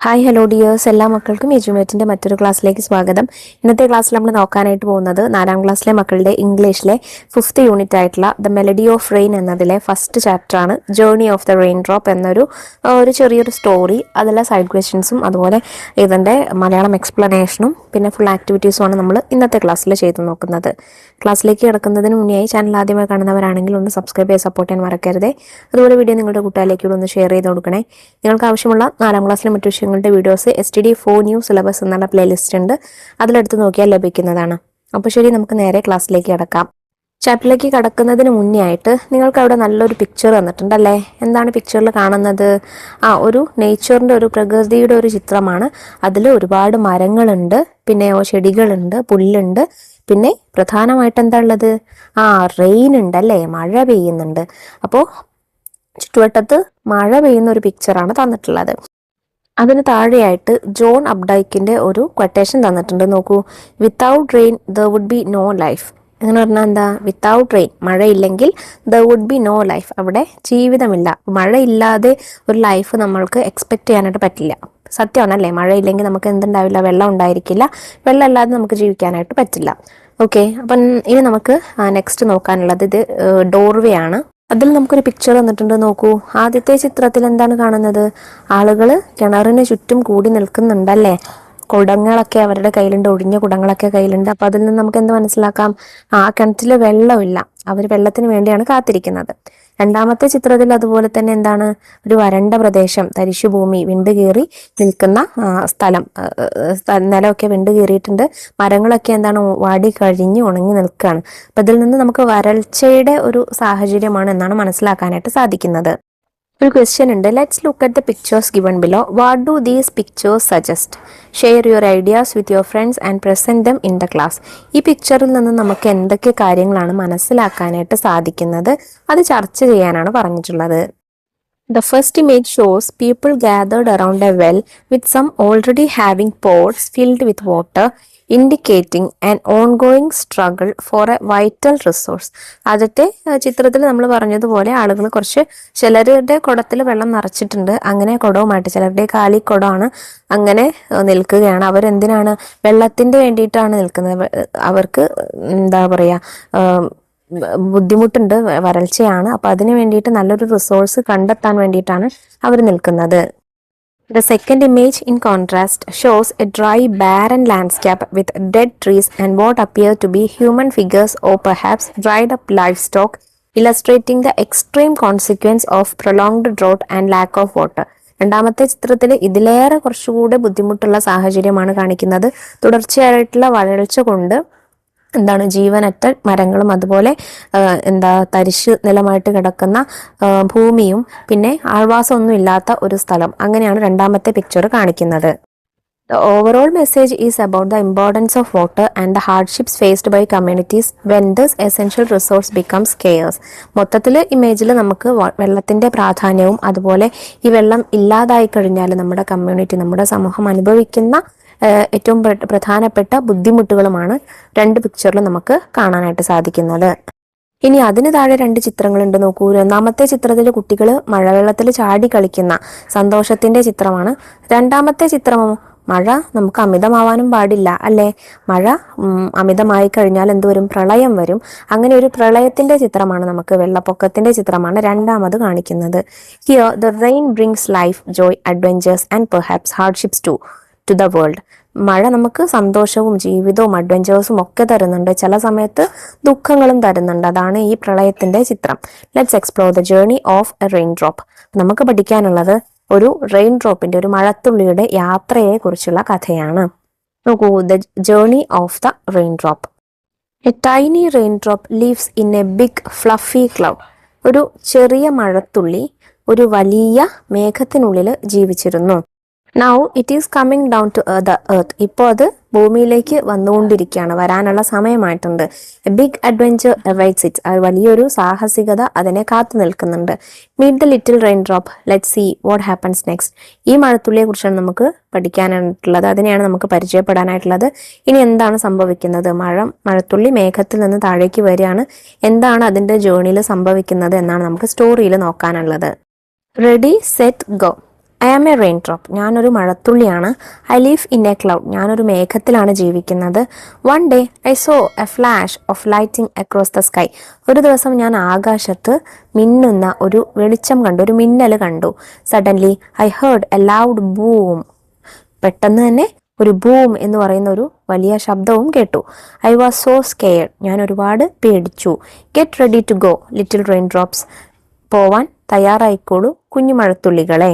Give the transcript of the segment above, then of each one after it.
Hi hello dears, എല്ലാ മക്കൾക്കും എജ്യുമേറ്റിന്റെ മറ്റൊരു ക്ലാസ്സിലേക്ക് സ്വാഗതം. ഇന്നത്തെ ക്ലാസ്സിൽ നമ്മൾ നോക്കാനായിട്ട് പോകുന്നത് 4ാം ക്ലാസ്സിലെ മക്കളുടെ ഇംഗ്ലീഷിലെ 5th യൂണിറ്റ് ആയിട്ടുള്ള ദ മെലഡി ഓഫ് റെയിൻ എന്നതിലെ ഫസ്റ്റ് ചാപ്റ്റർ ആണ്. Journey of the rain drop എന്നൊരു ചെറിയൊരു സ്റ്റോറി, അതിലെ സൈഡ് ക്വസ്റ്റ്യൻസും അതുപോലെ ഇതിൻ്റെ മലയാളം എക്സ്പ്ലനേഷനും പിന്നെ ഫുൾ ആക്ടിവിറ്റീസുമാണ് നമ്മൾ ഇന്നത്തെ ക്ലാസ്സിൽ ചെയ്തു നോക്കുന്നത്. ക്ലാസ്സിലേക്ക് കിടക്കുന്നതിന് മുന്നേയായി ചാനൽ ആദ്യമായി കാണുന്നവരാണെങ്കിൽ ഒന്ന് സബ്സ്ക്രൈബ് ചെയ്ത് സപ്പോർട്ട് ചെയ്യാൻ മറക്കരുതേ. അതുപോലെ വീഡിയോ നിങ്ങളുടെ കൂട്ടുകാരിലേക്ക് ഒന്ന് ഷെയർ ചെയ്ത് കൊടുക്കണേ. നിങ്ങൾക്ക് ആവശ്യമുള്ള 4ാം ക്ലാസ്സിലെ മറ്റു വിഷയങ്ങളുടെ വീഡിയോസ് STD4 ന്യൂ സിലബസ് എന്നുള്ള പ്ലേലിസ്റ്റ് ഉണ്ട്, അതിലെടുത്ത് നോക്കിയാൽ ലഭിക്കുന്നതാണ്. അപ്പോൾ ശരി, നമുക്ക് നേരെ ക്ലാസ്സിലേക്ക് കിടക്കാം. ചാപ്റ്ററിലേക്ക് കടക്കുന്നതിന് മുന്നേ ആയിട്ട് നിങ്ങൾക്ക് അവിടെ നല്ലൊരു പിക്ചർ തന്നിട്ടുണ്ടല്ലേ. എന്താണ് പിക്ചറിൽ കാണുന്നത്? ഒരു നേച്ചറിൻ്റെ, ഒരു പ്രകൃതിയുടെ ഒരു ചിത്രമാണ്. അതിൽ ഒരുപാട് മരങ്ങളുണ്ട്, പിന്നെ ചെടികളുണ്ട്, പുല്ലുണ്ട്, പിന്നെ പ്രധാനമായിട്ട് എന്താ ഉള്ളത്? റെയിൻ ഉണ്ട് അല്ലേ, മഴ പെയ്യുന്നുണ്ട്. അപ്പോൾ ചുറ്റുവട്ടത്ത് മഴ പെയ്യുന്ന ഒരു പിക്ചറാണ് തന്നിട്ടുള്ളത്. അതിന് താഴെയായിട്ട് ജോൺ അപ്ഡൈക്കിന്റെ ഒരു ക്വട്ടേഷൻ തന്നിട്ടുണ്ട്. നോക്കൂ, without rain there would be no life. അങ്ങനെ പറഞ്ഞാൽ എന്താ? വിത്തൗട്ട് റെയിൻ, മഴയില്ലെങ്കിൽ there would be no life, അവിടെ ജീവിതമില്ല. മഴയില്ലാതെ ഒരു ലൈഫ് നമ്മൾക്ക് എക്സ്പെക്ട് ചെയ്യാനായിട്ട് പറ്റില്ല. സത്യമാണല്ലേ? മഴയില്ലെങ്കിൽ നമുക്ക് എന്തുണ്ടാവില്ല? വെള്ളം ഉണ്ടായിരിക്കില്ല. വെള്ളം ഇല്ലാതെ നമുക്ക് ജീവിക്കാനായിട്ട് പറ്റില്ല. ഓക്കെ, അപ്പം ഇനി നമുക്ക് നെക്സ്റ്റ് നോക്കാനുള്ളത് ഇത് ഡോർവേ ആണ്. അതിൽ നമുക്കൊരു പിക്ചർ തന്നിട്ടുണ്ട്. നോക്കൂ, ആദ്യത്തെ ചിത്രത്തിൽ എന്താണ് കാണുന്നത്? ആളുകൾ കിണറിന് ചുറ്റും കൂടി നിൽക്കുന്നുണ്ടല്ലേ. കുടങ്ങളൊക്കെ അവരുടെ കയ്യിലുണ്ട്, ഒഴിഞ്ഞ കുടങ്ങളൊക്കെ കയ്യിലുണ്ട്. അപ്പൊ അതിൽ നിന്ന് നമുക്ക് എന്ത് മനസ്സിലാക്കാം? കിണറ്റില് വെള്ളമില്ല, അവർ വെള്ളത്തിന് വേണ്ടിയാണ് കാത്തിരിക്കുന്നത്. രണ്ടാമത്തെ ചിത്രത്തിൽ അതുപോലെ തന്നെ എന്താണ്? ഒരു വരണ്ട പ്രദേശം, തരിശുഭൂമി, വിണ്ടുകീറി നിൽക്കുന്ന സ്ഥലം, നിലമൊക്കെ വിണ്ടുകീറിയിട്ടുണ്ട്. മരങ്ങളൊക്കെ എന്താണ്? വാടി കഴിഞ്ഞ് ഉണങ്ങി നിൽക്കുകയാണ്. അപ്പൊ ഇതിൽ നിന്ന് നമുക്ക് വരൾച്ചയുടെ ഒരു സാഹചര്യമാണ് എന്നാണ് മനസ്സിലാക്കാനായിട്ട് സാധിക്കുന്നത്. ഒരു ക്വസ്റ്റ്യൻ ഉണ്ട്. Let's look at the pictures given below. What do these pictures suggest? Share your ideas with your friends and present them in the class. ഈ പിക്ചറിൽ നിന്ന് നമുക്ക് എന്തൊക്കെ കാര്യങ്ങളാണ് മനസ്സിലാക്കാനായിട്ട് സാധിക്കുന്നത്? അത് ചർച്ച ചെയ്യാനാണ് പറഞ്ഞിട്ടുള്ളത്. The first image shows people gathered around a well with some already having pots filled with water, indicating an ongoing struggle for a vital resource. ആദ്യത്തെ ചിത്രത്തിൽ നമ്മൾ പറഞ്ഞതുപോലെ ആളുകൾ ചിലരുടെ കുടത്തിൽ വെള്ളം നിറച്ചിട്ടുണ്ട്, അങ്ങനെ കുടവുമായിട്ട്, ചിലരുടെ കാലി കുടമാണ്, അങ്ങനെ നിൽക്കുകയാണ്. അവരെന്തിനാണ്? വെള്ളത്തിന്റെ വേണ്ടിയിട്ടാണ് നിൽക്കുന്നത്. അവർക്ക് എന്താ പറയാ, ബുദ്ധിമുട്ടുണ്ട്, വരൾച്ചയാണ്. അപ്പൊ അതിന് വേണ്ടിയിട്ട് നല്ലൊരു റിസോഴ്സ് കണ്ടെത്താൻ വേണ്ടിയിട്ടാണ് അവർ നിൽക്കുന്നത്. The second image, in contrast, shows a dry, barren landscape with dead trees and what appear to be human figures or perhaps dried up livestock, illustrating the extreme consequence of prolonged drought and lack of water. രണ്ടാമത്തെ ചിത്രത്തിൽ ഇതിലേറെ കുറച്ചുകൂടെ ബുദ്ധിമുട്ടുള്ള സാഹചര്യമാണ് കാണിക്കുന്നത്. തുടർച്ചയായിട്ടുള്ള വരൾച്ച കൊണ്ട് എന്താണ്? ജീവനറ്റ മരങ്ങളും അതുപോലെ തരിശ് നിലമായിട്ട് കിടക്കുന്ന ഭൂമിയും പിന്നെ ആൾവാസമൊന്നും ഇല്ലാത്ത ഒരു സ്ഥലം, അങ്ങനെയാണ് രണ്ടാമത്തെ പിക്ചർ കാണിക്കുന്നത്. The overall message is about the importance of water and the hardships faced by communities when this essential resource becomes scarce. മൊത്തത്തിൽ ഇമേജിൽ നമുക്ക് വെള്ളത്തിന്റെ പ്രാധാന്യവും അതുപോലെ ഈ വെള്ളം ഇല്ലാതായി കഴിഞ്ഞാൽ നമ്മുടെ കമ്മ്യൂണിറ്റി, നമ്മുടെ സമൂഹം അനുഭവിക്കുന്ന ഏറ്റവും പ്രധാനപ്പെട്ട ബുദ്ധിമുട്ടുകളുമാണ് രണ്ട് പിക്ചറിൽ നമുക്ക് കാണാനായിട്ട് സാധിക്കുന്നത്. ഇനി അതിന് താഴെ 2 ചിത്രങ്ങളുണ്ട്. നോക്കൂ, ഒന്നാമത്തെ ചിത്രത്തിൽ കുട്ടികൾ മഴവെള്ളത്തിൽ ചാടി കളിക്കുന്ന സന്തോഷത്തിന്റെ ചിത്രമാണ്. രണ്ടാമത്തെ ചിത്രമോ, മഴ നമുക്ക് അമിതമാവാനും പാടില്ല അല്ലേ. മഴ അമിതമായി കഴിഞ്ഞാൽ എന്തുവരും? പ്രളയം വരും. അങ്ങനെ ഒരു പ്രളയത്തിന്റെ ചിത്രമാണ്, നമുക്ക് വെള്ളപ്പൊക്കത്തിന്റെ ചിത്രമാണ് രണ്ടാമത് കാണിക്കുന്നത്. Here the rain brings life, joy, adventures and perhaps hardships too to the world. മഴ നമുക്ക് സന്തോഷവും ജീവിതവും അഡ്വഞ്ചേഴ്സും ഒക്കെ തരുന്നുണ്ട്, ചില സമയത്ത് ദുഃഖങ്ങളും തരുന്നുണ്ട്. അതാണ് ഈ പ്രളയത്തിന്റെ ചിത്രം. Let's explore the journey of A rain drop. നമുക്ക് പഠിക്കാനുള്ളത് ഒരു റെയിൻ ഡ്രോപ്പിന്റെ, ഒരു മഴത്തുള്ളിയുടെ യാത്രയെ കുറിച്ചുള്ള കഥയാണ്. നോക്കൂ, the journey of the rain drop. A tiny raindrop leaves in a big fluffy cloud. ഒരു ചെറിയ മഴത്തുള്ളി ഒരു വലിയ മേഘത്തിനുള്ളിൽ ജീവിച്ചിരുന്നു. Now it is coming down to the earth. ഇപ്പോൾ അത് ഭൂമിയിലേക്ക് വന്നുകൊണ്ടിരിക്കുകയാണ്, വരാനുള്ള സമയമായിട്ടുണ്ട്. A big adventure awaits it. വലിയൊരു സാഹസികത അതിനെ കാത്തു നിൽക്കുന്നുണ്ട്. Meet the little rain drop, let see what happens next. ഈ മഴത്തുള്ളിയെ കുറിച്ചാണ് നമുക്ക് പഠിക്കാനായിട്ടുള്ളത്, അതിനെയാണ് നമുക്ക് പരിചയപ്പെടാനായിട്ടുള്ളത്. ഇനി എന്താണ് സംഭവിക്കുന്നത്? മഴത്തുള്ളി മേഘത്തിൽ നിന്ന് താഴേക്ക് വരികയാണ്. എന്താണ് അതിന്റെ ജേർണിയിൽ സംഭവിക്കുന്നത് എന്നാണ് നമുക്ക് സ്റ്റോറിയിൽ നോക്കാനുള്ളത്. Ready set go. I am a rain drop. ഞാനൊരു മഴത്തുള്ളിയാണ്. I live in a cloud. ഞാനൊരു മേഘത്തിലാണ് ജീവിക്കുന്നത്. One day I saw a flash of lighting across the sky. ഒരു ദിവസം ഞാൻ ആകാശത്ത് മിന്നുന്ന ഒരു വെളിച്ചം കണ്ടു, ഒരു മിന്നൽ കണ്ടു. Suddenly I heard A loud boom. പെട്ടെന്ന് തന്നെ ഒരു ബൂം എന്ന് പറയുന്ന ഒരു വലിയ ശബ്ദവും കേട്ടു. I was so scared. ഞാൻ ഒരുപാട് പേടിച്ചു. Get ready to go little raindrops. പോവാൻ തയ്യാറായിക്കോളൂ കുഞ്ഞു മഴത്തുള്ളികളെ.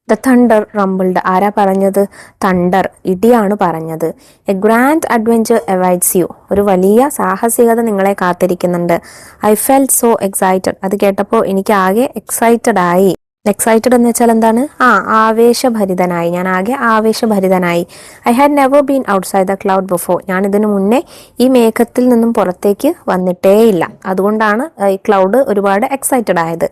The thunder റംബിൾഡ്. ആരാ പറഞ്ഞത്? തണ്ടർ, ഇടിയാണ് പറഞ്ഞത്. A grand adventure awaits you. ഒരു വലിയ സാഹസികത നിങ്ങളെ കാത്തിരിക്കുന്നുണ്ട്. I felt so excited. അത് കേട്ടപ്പോൾ എനിക്ക് ആകെ എക്സൈറ്റഡ് ആയി. എക്സൈറ്റഡ് എന്ന് വെച്ചാൽ എന്താണ്? ആവേശഭരിതനായി. ഞാൻ ആകെ ആവേശഭരിതനായി. I had never been outside the cloud before. ഞാൻ ഇതിനു മുന്നേ ഈ മേഘത്തിൽ നിന്നും പുറത്തേക്ക് വന്നിട്ടേയില്ല. അതുകൊണ്ടാണ് ഈ ക്ലൗഡ് ഒരുപാട് എക്സൈറ്റഡ് ആയത്.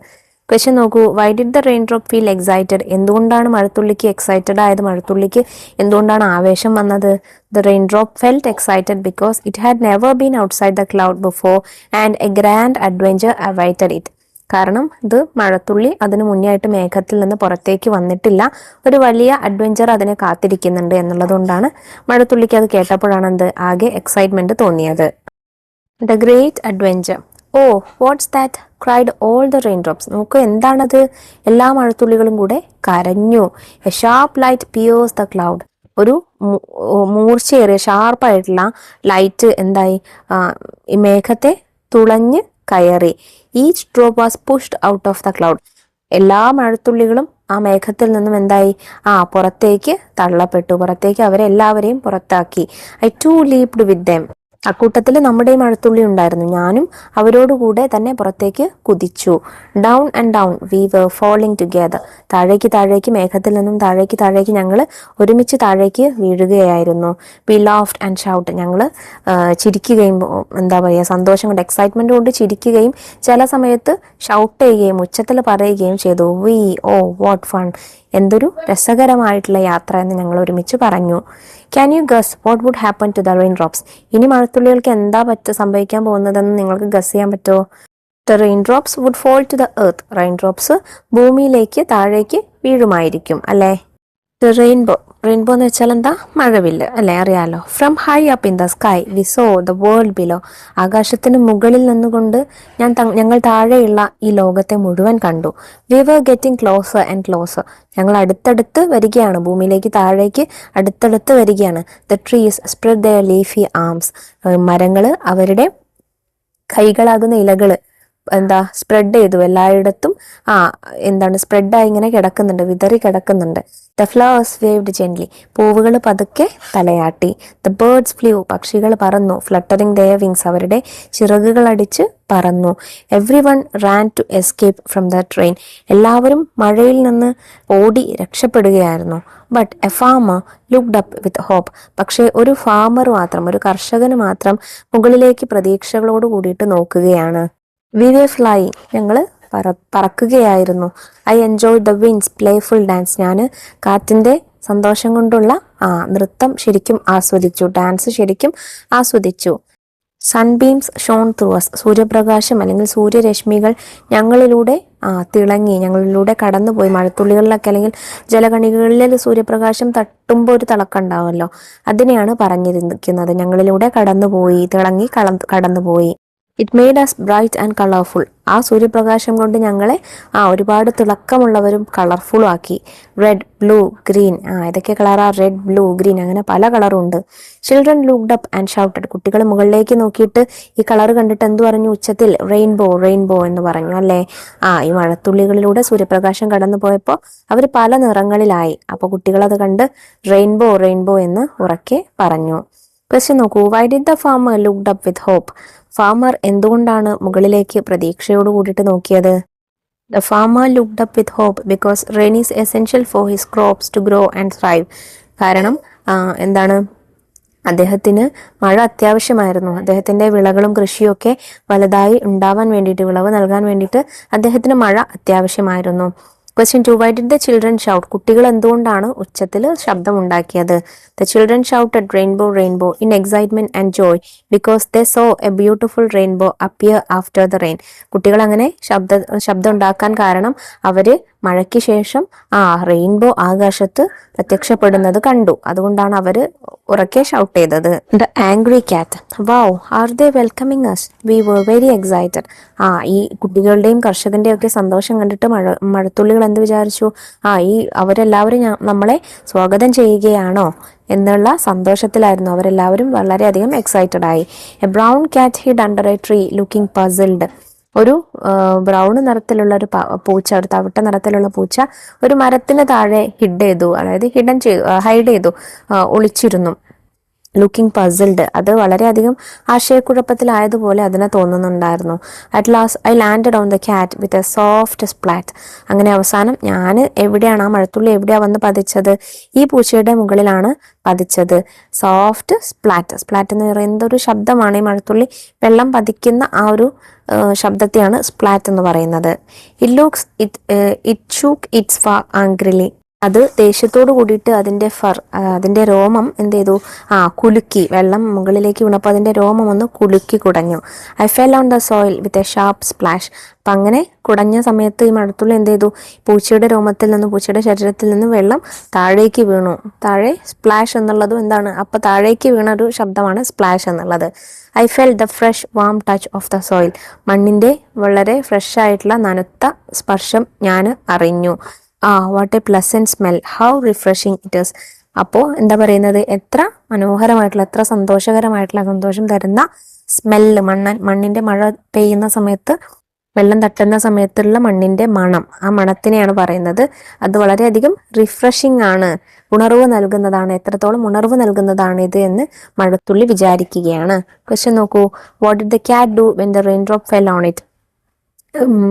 ക്വസ്റ്റ്യൻ നോക്കൂ. Why did the rain drop feel excited? എന്തുകൊണ്ടാണ് മഴത്തുള്ളിക്ക് എക്സൈറ്റഡ് ആയത്? മഴത്തുള്ളിക്ക് എന്തുകൊണ്ടാണ് ആവേശം വന്നത്? The rain drop felt excited because it had never been outside the cloud before and A grand adventure awaited it. കാരണം ഇത് മഴത്തുള്ളി അതിന് മുന്നേ ആയിട്ട് മേഘത്തിൽ നിന്ന് പുറത്തേക്ക് വന്നിട്ടില്ല. ഒരു വലിയ അഡ്വഞ്ചർ അതിനെ കാത്തിരിക്കുന്നുണ്ട് എന്നുള്ളതുകൊണ്ടാണ് മഴത്തുള്ളിക്ക് അത് കേട്ടപ്പോഴാണ് എന്ത് ആകെ എക്സൈറ്റ്മെന്റ് തോന്നിയത്. The great adventure. Oh what's that cried all the rain drops. നോക്കൂ, എന്താണത്? എല്ലാ മഴത്തുള്ളികളും കൂടെ കരഞ്ഞു. A sharp light pierce the cloud. ഒരു മൂർച്ചയേറിയ ഷാർപ്പായിട്ടുള്ള ലൈറ്റ് എന്തായി? ഈ മേഘത്തെ തുളഞ്ഞ് കയറി. Each drop was pushed out of the cloud. എല്ലാ മഴത്തുള്ളികളും ആ മേഘത്തിൽ നിന്നും എന്തായി? പുറത്തേക്ക് തള്ളപ്പെട്ടു. പുറത്തേക്ക് അവരെല്ലാവരെയും പുറത്താക്കി. I too leaped with them. അക്കൂട്ടത്തിൽ നമ്മുടെ മഴത്തുള്ളി ഉണ്ടായിരുന്നു. ഞാനും അവരോടുകൂടെ തന്നെ പുറത്തേക്ക് കുതിച്ചു. Down and down we were falling together. താഴേക്ക് മേഘത്തിൽ നിന്നും താഴേക്ക് ഞങ്ങൾ ഒരുമിച്ച് താഴേക്ക് വീഴുകയായിരുന്നു. We laughed and shout. ഞങ്ങൾ ചിരിക്കുകയും എന്താ പറയുക, സന്തോഷം കൊണ്ട്, എക്സൈറ്റ്മെന്റ് കൊണ്ട് ചിരിക്കുകയും ചില സമയത്ത് ഷൗട്ട് ചെയ്യുകയും ഉച്ചത്തിൽ പറയുകയും ചെയ്തു. We oh what fun. എന്തൊരു രസകരമായിട്ടുള്ള യാത്ര എന്ന് ഞങ്ങൾ ഒരുമിച്ച് പറഞ്ഞു. Can you guess what would happen to the rain drops? ഇനി മഴത്തുള്ളികൾക്ക് എന്താ സംഭവിക്കാൻ പോകുന്നതെന്ന് നിങ്ങൾക്ക് ഗസ് ചെയ്യാൻ പറ്റുമോ? The rain drops would fall to the earth. Raindrops ഭൂമിയിലേക്ക് താഴേക്ക് വീഴുമായിരിക്കും അല്ലേ? The rainbow. റെയിൻബോ എന്ന് വെച്ചാൽ എന്താ? മഴവില്ല് അല്ലേ? അറിയാലോ. From high up in the sky we saw the world below. ആകാശത്തിന് മുകളിൽ നിന്നുകൊണ്ട് ഞങ്ങൾ താഴെയുള്ള ഈ ലോകത്തെ മുഴുവൻ കണ്ടു. We were getting closer and closer. ഞങ്ങൾ അടുത്തടുത്ത് വരികയാണ്, ഭൂമിയിലേക്ക് താഴേക്ക് അടുത്തടുത്ത് വരികയാണ്. The trees spread their leafy arms. മരങ്ങൾ അവരുടെ കൈകളാകുന്ന ഇലകള് സ്പ്രെഡ് ചെയ്തു. എല്ലായിടത്തും സ്പ്രെഡായി ഇങ്ങനെ കിടക്കുന്നുണ്ട്, വിതറി കിടക്കുന്നുണ്ട്. The flowers waved gently. പൂവുകൾ പതുക്കെ തലയാട്ടി. The birds flew. പക്ഷികൾ പറന്നു. Fluttering their wings. അവരുടെ ചിറകുകൾ അടിച്ച് പറന്നു. Everyone ran to escape from the train. എല്ലാവരും മഴയിൽ നിന്ന് ഓടി രക്ഷപ്പെടുകയായിരുന്നു. But a farmer looked up with hope. പക്ഷേ ഒരു ഫാമർ മാത്രം, ഒരു കർഷകന് മാത്രം മുകളിലേക്ക് പ്രതീക്ഷകളോട് കൂടിയിട്ട് നോക്കുകയാണ്. We were fly. ഞങ്ങൾ പറക്കുകയായിരുന്നു. I enjoy the wind's playful dance. ഞാൻ കാറ്റിൻ്റെ സന്തോഷം കൊണ്ടുള്ള നൃത്തം ശരിക്കും ആസ്വദിച്ചു. ഡാൻസ് ശരിക്കും ആസ്വദിച്ചു. സൺബീംസ് ഷോൺ ത്രൂ അസ്. സൂര്യപ്രകാശം അല്ലെങ്കിൽ സൂര്യരശ്മികൾ ഞങ്ങളിലൂടെ തിളങ്ങി, ഞങ്ങളിലൂടെ കടന്നുപോയി. മഴത്തുള്ളികളിലൊക്കെ അല്ലെങ്കിൽ ജലകണികളിൽ സൂര്യപ്രകാശം തട്ടുമ്പോൾ ഒരു തിളക്കം ഉണ്ടാവുമല്ലോ, അതിനെയാണ് പറഞ്ഞിരിക്കുന്നത്. ഞങ്ങളിലൂടെ കടന്നുപോയി, തിളങ്ങി കടന്നുപോയി. It made us bright and colourful. ആ സൂര്യപ്രകാശം കൊണ്ട് ഞങ്ങളെ ഒരുപാട് തിളക്കമുള്ളവരും കളർഫുള്ളും ആക്കി. Red, blue, green. ഇതൊക്കെ കളറാ? റെഡ്, ബ്ലൂ, ഗ്രീൻ, അങ്ങനെ പല കളറുണ്ട്. Children looked up and shouted. കുട്ടികൾ മുകളിലേക്ക് നോക്കിയിട്ട് ഈ കളർ കണ്ടിട്ട് എന്തു പറഞ്ഞു? ഉച്ചത്തിൽ റെയിൻബോ റെയിൻബോ എന്ന് പറഞ്ഞു അല്ലേ? ഈ മഴത്തുള്ളികളിലൂടെ സൂര്യപ്രകാശം കടന്നു പോയപ്പോൾ അവർ പല നിറങ്ങളിലായി. അപ്പോൾ കുട്ടികളത് കണ്ട് റെയിൻബോ റെയിൻബോ എന്ന് ഉറക്കെ പറഞ്ഞു. ക്വസ്റ്റ്യൻ നോക്കൂ. Why did the farmer looked up with hope? Farmer എന്തുകൊണ്ടാണ് മുകളിലേക്ക് പ്രതീക്ഷയോട് കൂടിയിട്ട് നോക്കിയത്? The farmer looked up with hope because rain is essential for his crops to grow and thrive. കാരണം അദ്ദേഹത്തിന് മഴ അത്യാവശ്യമായിരുന്നു. അദ്ദേഹത്തിൻ്റെ വിളകളും കൃഷിയൊക്കെ വലുതായി ഉണ്ടാവാൻ വേണ്ടിയിട്ട്, വിളവ് നൽകാൻ വേണ്ടിയിട്ട് അദ്ദേഹത്തിന് മഴ അത്യാവശ്യമായിരുന്നു. Question 2. Why did the children shout? കുട്ടികൾ എന്തുകൊണ്ടാണ് ഉച്ചത്തിൽ ശബ്ദമുണ്ടാക്കിയത്? The children shouted rainbow rainbow in excitement and joy because they saw a beautiful rainbow appear after the rain. കുട്ടികൾ അങ്ങനെ ശബ്ദം ഉണ്ടാക്കാൻ കാരണം അവര് മഴയ്ക്ക് ശേഷം റെയിൻബോ ആകാശത്ത് പ്രത്യക്ഷപ്പെടുന്നത് കണ്ടു. അതുകൊണ്ടാണ് അവര് ഉറക്കെ ഷൗട്ട് ചെയ്തത്. The angry cat, wow are they welcoming us, we were very excited. ഈ കുട്ടികളുടെയും കർഷകന്റെയും ഒക്കെ സന്തോഷം കണ്ടിട്ട് മഴത്തുള്ളികൾ എന്ത് വിചാരിച്ചു? അവരെല്ലാവരും നമ്മളെ സ്വാഗതം ചെയ്യുകയാണോ എന്നുള്ള സന്തോഷത്തിലായിരുന്നു. അവരെല്ലാവരും വളരെയധികം എക്സൈറ്റഡ് ആയി. A brown cat hid under a tree looking puzzled. ഒരു ബ്രൗൺ നിറത്തിലുള്ള ഒരു പൂച്ച, ഒരു തവിട്ട നിറത്തിലുള്ള പൂച്ച ഒരു മരത്തിന് താഴെ ഹിഡ് ചെയ്തു, അതായത് ഹൈഡ് ചെയ്തു, ഒളിച്ചിരുന്നു. ലുക്കിംഗ് പസിൽഡ്, അത് വളരെയധികം ആശയക്കുഴപ്പത്തിലായതുപോലെ അതിനെ തോന്നുന്നുണ്ടായിരുന്നു. At last I landed on the cat with a soft സ്പ്ലാറ്റ്. അങ്ങനെ അവസാനം ഞാൻ എവിടെയാണ്, ആ മഴത്തുള്ളി എവിടെയാ വന്ന് പതിച്ചത്? ഈ പൂച്ചയുടെ മുകളിലാണ് പതിച്ചത്. സോഫ്റ്റ് സ്പ്ലാറ്റ്, സ്പ്ലാറ്റ് എന്ന് പറയുന്നത് ഒരു ശബ്ദമാണ്. ഈ മഴത്തുള്ളി വെള്ളം പതിക്കുന്ന ആ ഒരു ശബ്ദത്തെയാണ് സ്പ്ലാറ്റ് എന്ന് പറയുന്നത്. It shook its fur angrily. അത് ദേഷ്യത്തോട് കൂടിയിട്ട് അതിന്റെ രോമം എന്ത് ചെയ്തു? കുലുക്കി. വെള്ളം മുകളിലേക്ക് വീണപ്പോൾ അതിന്റെ രോമം ഒന്ന് കുലുക്കി കുടഞ്ഞു. I fell on the soil with a sharp splash. അപ്പം അങ്ങനെ കുടഞ്ഞ സമയത്ത് ഈ മഴത്തുള്ളി എന്ത് ചെയ്തു? പൂച്ചയുടെ രോമത്തിൽ നിന്ന്, പൂച്ചയുടെ ശരീരത്തിൽ നിന്ന് വെള്ളം താഴേക്ക് വീണു. താഴെ സ്പ്ലാഷ് എന്നുള്ളതും എന്താണ്? അപ്പൊ താഴേക്ക് വീണ ഒരു ശബ്ദമാണ് സ്പ്ലാഷ് എന്നുള്ളത്. I fell the fresh warm touch of the soil. മണ്ണിന്റെ വളരെ ഫ്രഷ് ആയിട്ടുള്ള നനുത്ത സ്പർശം ഞാൻ അറിഞ്ഞു. What a pleasant smell, how refreshing it is. അപ്പോൾ എന്താ പറയുന്നത്? എത്ര മനോഹരമായിട്ടുള്ള, എത്ര സന്തോഷകരമായിട്ടുള്ള, സന്തോഷം തരുന്ന സ്മെല്ല്. മണ്ണിന്റെ മഴ പെയ്യുന്ന സമയത്ത്, വെള്ളം തട്ടുന്ന സമയത്തുള്ള മണ്ണിന്റെ മണം, ആ മണത്തിനെയാണ് പറയുന്നത്. അത് വളരെയധികം റിഫ്രഷിംഗ് ആണ്, ഉണർവ് നൽകുന്നതാണ്. എത്രത്തോളം ഉണർവ് നൽകുന്നതാണ് ഇത് എന്ന് മഴത്തുള്ളി വിചാരിക്കുകയാണ്. ക്വസ്റ്റ്യൻ നോക്കൂ. What did the cat do when the rain drop fell on it?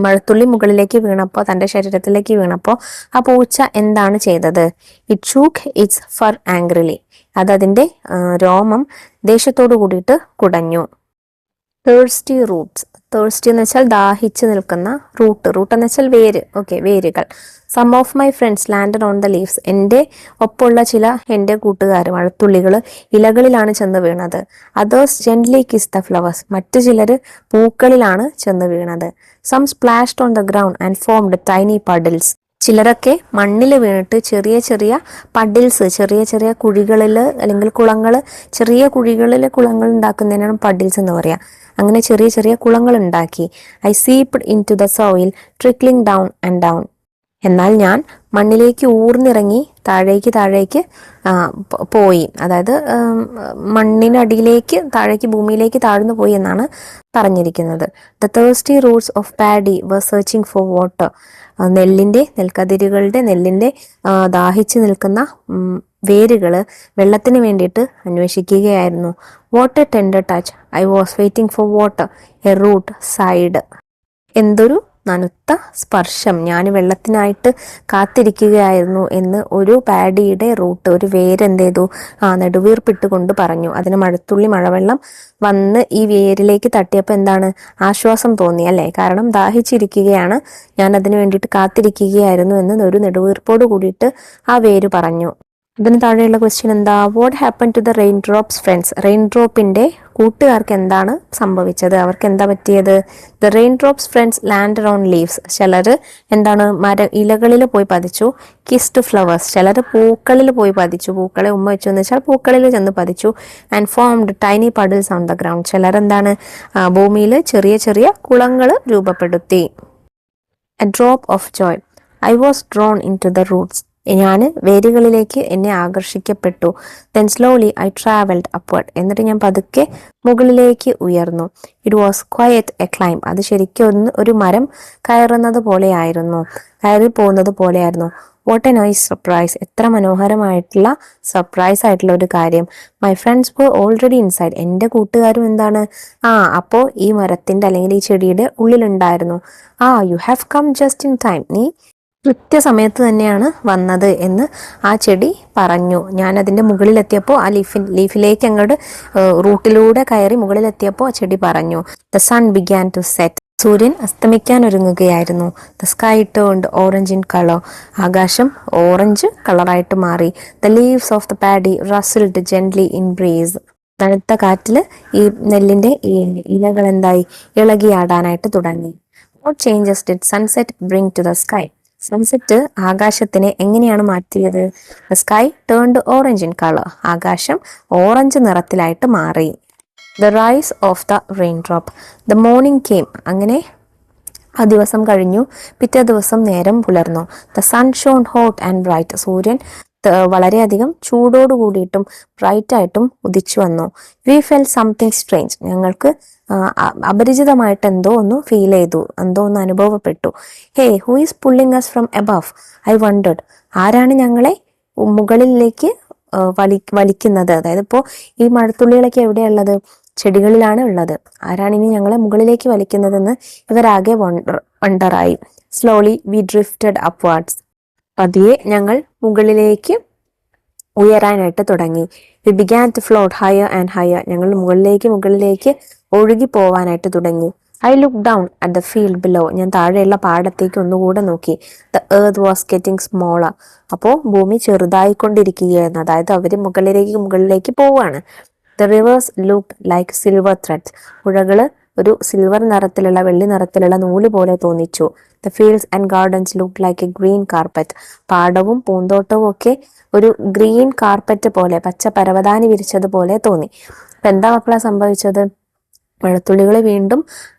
മഴത്തുള്ളി മുകളിലേക്ക് വീണപ്പോൾ, തന്റെ ശരീരത്തിലേക്ക് വീണപ്പോൾ ആ പൂച്ച എന്താണ് ചെയ്തത്? It shook its fur angrily. അത് അതിന്റെ രോമം ദേഷ്യത്തോടു കൂടിയിട്ട് കുടഞ്ഞു. Thirsty Roots. തേഴ്സ്റ്റി എന്ന് വെച്ചാൽ ദാഹിച്ച് നിൽക്കുന്ന. റൂട്ട് എന്ന് വെച്ചാൽ വേര്. വേരുകൾ. Some of my friends landed on the leaves. എൻ്റെ ഒപ്പമുള്ള എൻ്റെ കൂട്ടുകാർ, മഴത്തുള്ളികൾ ഇലകളിലാണ് ചെന്ന് വീണത്. Others gently kiss the flowers. മറ്റു ചിലർ പൂക്കളിലാണ് ചെന്ന് വീണത്. Some splashed on the ground and formed tiny puddles. ചിലരൊക്കെ മണ്ണിൽ വീണിട്ട് ചെറിയ ചെറിയ പഡിൽസ്, ചെറിയ ചെറിയ കുഴികളിൽ അല്ലെങ്കിൽ കുളങ്ങൾ, ചെറിയ കുളങ്ങൾ ഉണ്ടാക്കുന്നതിനാണ് പഡിൽസ് എന്ന് പറയാം. അങ്ങനെ ചെറിയ ചെറിയ കുളങ്ങൾ ഉണ്ടാക്കി. I seeped into the soil trickling down and down. എന്നാൽ ഞാൻ മണ്ണിലേക്ക് ഊർന്നിറങ്ങി താഴേക്ക് പോയി. അതായത് മണ്ണിനടിയിലേക്ക്, ഭൂമിയിലേക്ക് താഴ്ന്നു പോയി എന്നാണ് പറഞ്ഞിരിക്കുന്നത്. The thirsty roots of paddy were searching for water. നെല്ലിന്റെ ദാഹിച്ചു നിൽക്കുന്ന വേരുകൾ വെള്ളത്തിന് വേണ്ടിയിട്ട് അന്വേഷിക്കുകയായിരുന്നു. What a tender touch, I was waiting for water, a root sighed. എന്തൊരു നനുത്ത സ്പർശം, ഞാൻ വെള്ളത്തിനായിട്ട് കാത്തിരിക്കുകയായിരുന്നു എന്ന് ഒരു പാഡിയുടെ റൂട്ട്, ഒരു വേരെന്ത് ചെയ്തു? നെടുവീർപ്പിട്ടുകൊണ്ട് പറഞ്ഞു. അതിന് മഴവെള്ളം വന്ന് ഈ വേരിലേക്ക് തട്ടിയപ്പോൾ എന്താണ്? ആശ്വാസം തോന്നി അല്ലേ? കാരണം ദാഹിച്ചിരിക്കുകയാണ്, ഞാൻ അതിനു വേണ്ടിയിട്ട് കാത്തിരിക്കുകയായിരുന്നു എന്ന് ഒരു നെടുവീർപ്പോട് കൂടിയിട്ട് ആ വേര് പറഞ്ഞു. ഇതിന് താഴെയുള്ള ക്വസ്റ്റ്യൻ എന്താ? What happen to the rain drops friends. Rain ഡ്രോപ്പിന്റെ കൂട്ടുകാർക്ക് എന്താണ് സംഭവിച്ചത്? അവർക്ക് എന്താ പറ്റിയത്? The rain drops friends landed on leaves. ചിലർ എന്താണ്? ഇലകളിൽ പോയി പതിച്ചു. Kissed flowers. ചിലർ പൂക്കളിൽ പോയി പതിച്ചു, പൂക്കളെ ഉമ്മ വെച്ചു എന്ന് വെച്ചാൽ പൂക്കളിൽ ചെന്ന് പതിച്ചു. And formed tiny puddles on the ground. ചിലർ എന്താണ്? ഭൂമിയിൽ ചെറിയ ചെറിയ കുളങ്ങൾ രൂപപ്പെടുത്തി. A drop of joy, I was drawn into the roots. ഞാൻ വേരുകളിലേക്ക് എന്നെ ആകർഷിക്കപ്പെട്ടു. Then slowly I travelled upward. എന്നിട്ട് ഞാൻ പതുക്കെ മുകളിലേക്ക് ഉയർന്നു. It was quite a climb. അത് ശരിക്കും ഒരു മരം കയറി പോകുന്നത് പോലെയായിരുന്നു. What a nice surprise. എത്ര മനോഹരമായിട്ടുള്ള സർപ്രൈസ് ആയിട്ടുള്ള ഒരു കാര്യം. My friends were already inside. എൻ്റെ കൂട്ടുകാരും എന്താണ്? അപ്പോൾ ഈ മരത്തിന്റെ അല്ലെങ്കിൽ ഈ ചെടിയുടെ ഉള്ളിലുണ്ടായിരുന്നു. You have come just in time. നീ കൃത്യസമയത്ത് തന്നെയാണ് വന്നത് എന്ന് ആ ചെടി പറഞ്ഞു. ഞാൻ അതിൻ്റെ മുകളിലെത്തിയപ്പോൾ, ആ ലീഫിലേക്ക് അങ്ങോട്ട് റൂട്ടിലൂടെ കയറി മുകളിലെത്തിയപ്പോൾ ആ ചെടി പറഞ്ഞു. The sun began to set. സൂര്യൻ അസ്തമിക്കാൻ ഒരുങ്ങുകയായിരുന്നു. The sky turned orange in colour. ആകാശം ഓറഞ്ച് കളറായിട്ട് മാറി. The leaves of the paddy rustled gently in breeze. തണുത്ത കാറ്റിൽ ഈ നെല്ലിന്റെ ഇലകൾ എന്തായി? ഇളകിയാടാനായിട്ട് തുടങ്ങി. What changes did sunset bring to the sky? Sunset ആകാശത്തിനെ എങ്ങനെയാണ് മാറ്റിയത്? The sky turned orange in colour. ആകാശം ഓറഞ്ച് നിറത്തിലായിട്ട് മാറി. The rise of the rain drop. The morning came. അങ്ങനെ ആ ദിവസം കഴിഞ്ഞു. പിറ്റേ ദിവസം നേരം പുലർന്നു. The sun shone hot and bright. സൂര്യൻ വളരെയധികം ചൂടോട് കൂടിയിട്ടും ബ്രൈറ്റ് ആയിട്ടും ഉദിച്ചു വന്നു. We fell something strange. ഞങ്ങൾക്ക് അപരിചിതമായിട്ട് എന്തോ ഒന്ന് ഫീൽ ചെയ്തു, എന്തോ ഒന്ന് അനുഭവപ്പെട്ടു. Hey, who is pulling us from above? I വണ്ടർഡ്. ആരാണ് ഞങ്ങളെ മുകളിലേക്ക് വലിക്കുന്നത്? അതായത് ഇപ്പോൾ ഈ മഴത്തുള്ളികളൊക്കെ എവിടെയുള്ളത്? ചെടികളിലാണ് ഉള്ളത്. ആരാണ് ഇനി ഞങ്ങളെ മുകളിലേക്ക് വലിക്കുന്നതെന്ന് ഇവരാകെ വണ്ടറായി. Slowly we drifted upwards. പതിയെ ഞങ്ങൾ മുകളിലേക്ക് ഉയരാനായിട്ട് തുടങ്ങി. We began to float higher and higher. ഞങ്ങൾ മുകളിലേക്ക് ഒഴുകി പോവാനായിട്ട് തുടങ്ങി. I look down at the field below. ഞാൻ താഴെയുള്ള പാടത്തേക്ക് ഒന്നുകൂടെ നോക്കി. The earth was getting smaller. അപ്പോൾ ഭൂമി ചെറുതായിക്കൊണ്ടിരിക്കുകയായിരുന്നു. അതായത് അവർ മുകളിലേക്ക് പോവുകയാണ്. The rivers look like silver threads. പുഴകള് ഒരു സിൽവർ നിറത്തിലുള്ള, വെള്ളി നിറത്തിലുള്ള നൂല് പോലെ തോന്നിച്ചു. The fields and gardens look like a green carpet. പാടവും പൂന്തോട്ടവും ഒക്കെ ഒരു ഗ്രീൻ കാർപ്പറ്റ് പോലെ, പച്ച പരവതാനി വിരിച്ചതുപോലെ തോന്നി. അപ്പൊ എന്താ മക്കളെ സംഭവിച്ചത്? മഴത്തുള്ളികൾ വീണ്ടും